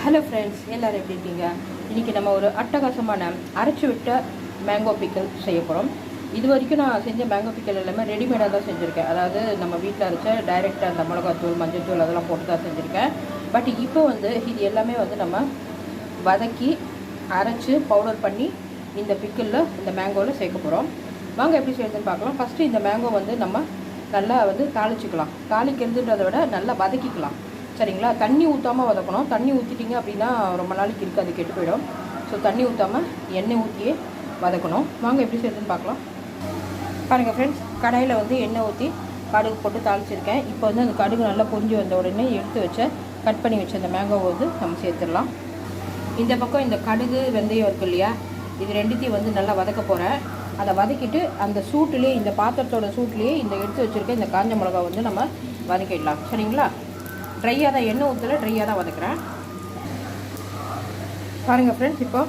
Hello friends, எல்லோரும் எப்படி இருக்கீங்க? இன்றைக்கி நம்ம ஒரு அட்டகாசமான அரைச்சி விட்ட மேங்கோ பிக்கல் செய்ய போகிறோம். இது வரைக்கும் நான் செஞ்ச மேங்கோ பிக்கல் எல்லாமே ரெடிமேடாக தான் செஞ்சுருக்கேன். அதாவது நம்ம வீட்டில் அரைச்ச டைரெக்டாக அந்த மிளகாத்தூள், மஞ்சள்தூள் அதெல்லாம் போட்டு தான் செஞ்சுருக்கேன். பட் இப்போ இது எல்லாமே நம்ம வதக்கி அரைச்சி பவுடர் பண்ணி இந்த பிக்கலில் இந்த மேங்கோவில் சேர்க்க போகிறோம். வாங்க எப்படி செய்யுதுன்னு பார்க்கலாம். ஃபஸ்ட்டு இந்த மேங்கோ நம்ம நல்லா தாளிச்சிக்கலாம். தாளிக்கிறதுன்றதை விட நல்லா வதக்கிக்கலாம். சரிங்களா? தண்ணி ஊற்றாமல் வதக்கணும். தண்ணி ஊற்றிட்டிங்க அப்படின்னா ரொம்ப நாளைக்கு இருக்காது, கெட்டு போயிடும். ஸோ தண்ணி ஊற்றாமல் எண்ணெய் ஊற்றியே வதக்கணும். வாங்க எப்படி செய்யுதுன்னு பார்க்கலாம். பாருங்கள் ஃப்ரெண்ட்ஸ், கடாயில் எண்ணெய் ஊற்றி கடுகு போட்டு தாளிச்சிருக்கேன். இப்போ அந்த கடுகு நல்லா பொரிஞ்சு வந்த உடனே எடுத்து வச்ச கட் பண்ணி வச்ச அந்த மேங்கோவை நம்ம சேர்த்துடலாம். இந்த பக்கம் இந்த கடுகு வெந்தயம் இருக்குது இல்லையா, இது ரெண்டுத்தையும் நல்லா வதக்க போகிறேன். அதை வதக்கிட்டு அந்த சூட்டுலேயே, இந்த பாத்திரத்தோட சூட்லேயே இந்த எடுத்து வச்சுருக்க இந்த காஞ்ச மிளகா நம்ம வதக்கிடலாம். சரிங்களா? ட்ரையாக தான், எண்ணெய் ஊற்றல, ட்ரையாக தான் வதக்குறேன். பாருங்கள் ஃப்ரெண்ட்ஸ், இப்போ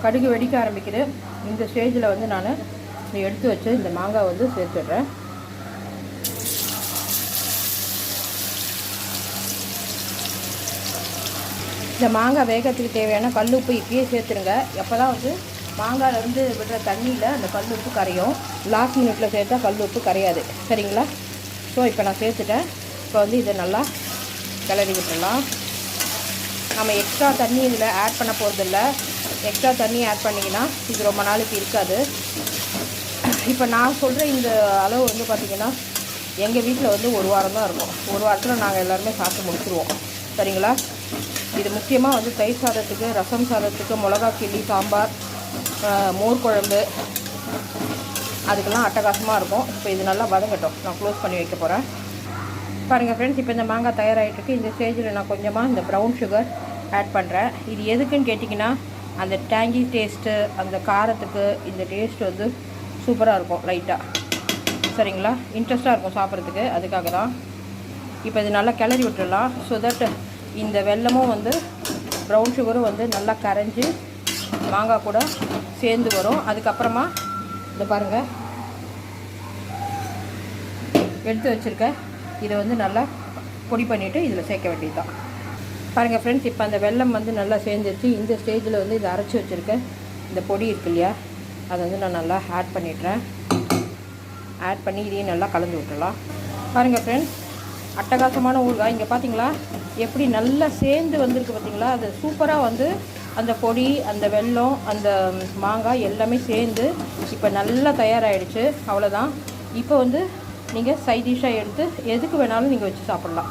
கடுகு வெடிக்க ஆரம்பிக்குது. இந்த ஸ்டேஜில் நான் எடுத்து வச்சு இந்த மாங்காய் சேர்த்துடுறேன். இந்த மாங்காய் வேகத்துக்கு தேவையான கல் உப்பு இப்பயே சேர்த்துருங்க. எப்போ தான் மாங்காயிலேருந்து விடுற தண்ணியில் அந்த கல் உப்பு கரையும். லாஸ்ட் மினிட்டில் சேர்த்தா கல் உப்பு கரையாது. சரிங்களா? ஸோ இப்போ நான் சேர்த்துட்டேன். இப்போ இதை நல்லா கிளறி விட்டுடலாம். நம்ம எக்ஸ்ட்ரா தண்ணி இதில் ஆட் பண்ண போகிறதில்ல. எக்ஸ்ட்ரா தண்ணி ஆட் பண்ணிங்கன்னா இது ரொம்ப நாளைக்கு இருக்காது. இப்போ நான் சொல்கிற இந்த அளவு பார்த்திங்கன்னா எங்கள் வீட்டில் ஒரு வாரம் தான் இருக்கும். ஒரு வாரத்தில் நாங்கள் எல்லாருமே சாப்பிட்டு முடிச்சுருவோம். சரிங்களா? இது முக்கியமாக தயிர் சாதத்துக்கு, ரசம் சாதத்துக்கு, மிளகா கிள்ளி, சாம்பார், மோர் குழம்பு, அதுக்கெல்லாம் அட்டகாசமாக இருக்கும். இப்போ இது நல்லா வதங்கட்டும். நான் க்ளோஸ் பண்ணி வைக்க போகிறேன். பாருங்கள் ஃப்ரெண்ட்ஸ், இப்போ இந்த மாங்காய் தயாராகிட்டுருக்கு. இந்த ஸ்டேஜில் நான் கொஞ்சமாக இந்த ப்ரௌன் சுகர் ஆட் பண்ணுறேன். இது எதுக்குன்னு கேட்டிங்கன்னா, அந்த டேங்கி டேஸ்ட்டு, அந்த காரத்துக்கு இந்த டேஸ்ட் சூப்பராக இருக்கும். லைட்டாக, சரிங்களா? இன்ட்ரெஸ்ட்டாக இருக்கும் சாப்பிட்றதுக்கு. அதுக்காக தான். இப்போ இது நல்லா கிளறி விட்டுடலாம். ஸோ தட் இந்த வெல்லமும் ப்ரௌன் சுகரும் நல்லா கரைஞ்சி மாங்காய் கூட சேர்ந்து வரும். அதுக்கப்புறமா இந்த பாருங்கள், எடுத்து வச்சுருக்கேன். இதை நல்லா பொடி பண்ணிவிட்டு இதில் சேர்க்க வேண்டியது தான். பாருங்கள் ஃப்ரெண்ட்ஸ், இப்போ அந்த வெல்லம் நல்லா சேர்ந்துருச்சு. இந்த ஸ்டேஜில் இதை அரைச்சி வச்சுருக்கேன் இந்த பொடி இருக்கு இல்லையா, அதை நான் நல்லா ஆட் பண்ணிடுறேன். ஆட் பண்ணி இதையும் நல்லா கலந்து விட்டுடலாம். பாருங்கள் ஃப்ரெண்ட்ஸ், அட்டகாசமான ஊறுகாய். இங்கே பார்த்தீங்களா எப்படி நல்லா சேர்ந்து வந்திருக்கு பார்த்தீங்களா? அது சூப்பராக அந்த பொடி, அந்த வெல்லம், அந்த மாங்காய் எல்லாமே சேர்ந்து இப்போ நல்லா தயாராகிடுச்சு. அவ்வளோதான். இப்போ நீங்கள் சைட் டிஷ்ஷாக எடுத்து எதுக்கு வேணாலும் நீங்கள் வச்சு சாப்பிட்லாம்.